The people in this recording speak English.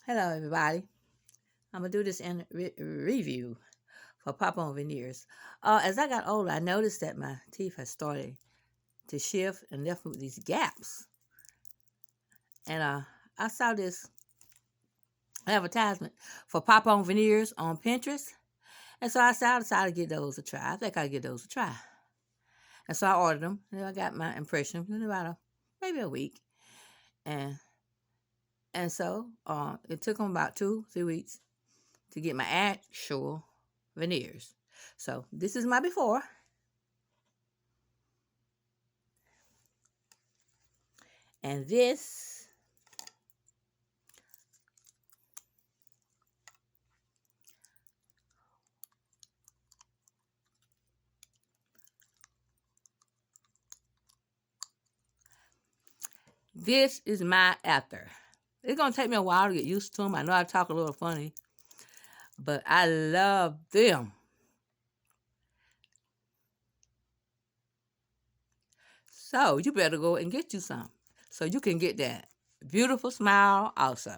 Hello, everybody. I'm gonna do this in review for pop-on veneers. As I got older, I noticed that my teeth had started to shift and left me with these gaps. And I saw this advertisement for pop-on veneers on Pinterest, and so I decided to get those a try. I think I'll give those a try. And so I ordered them, and I got my impression in about maybe a week. And so it took them about 2, 3 weeks to get my actual veneers. So this is my before, and this is my after. It's gonna take me a while to get used to them. I know I talk a little funny, but I love them. So you better go and get you some, so you can get that beautiful smile also.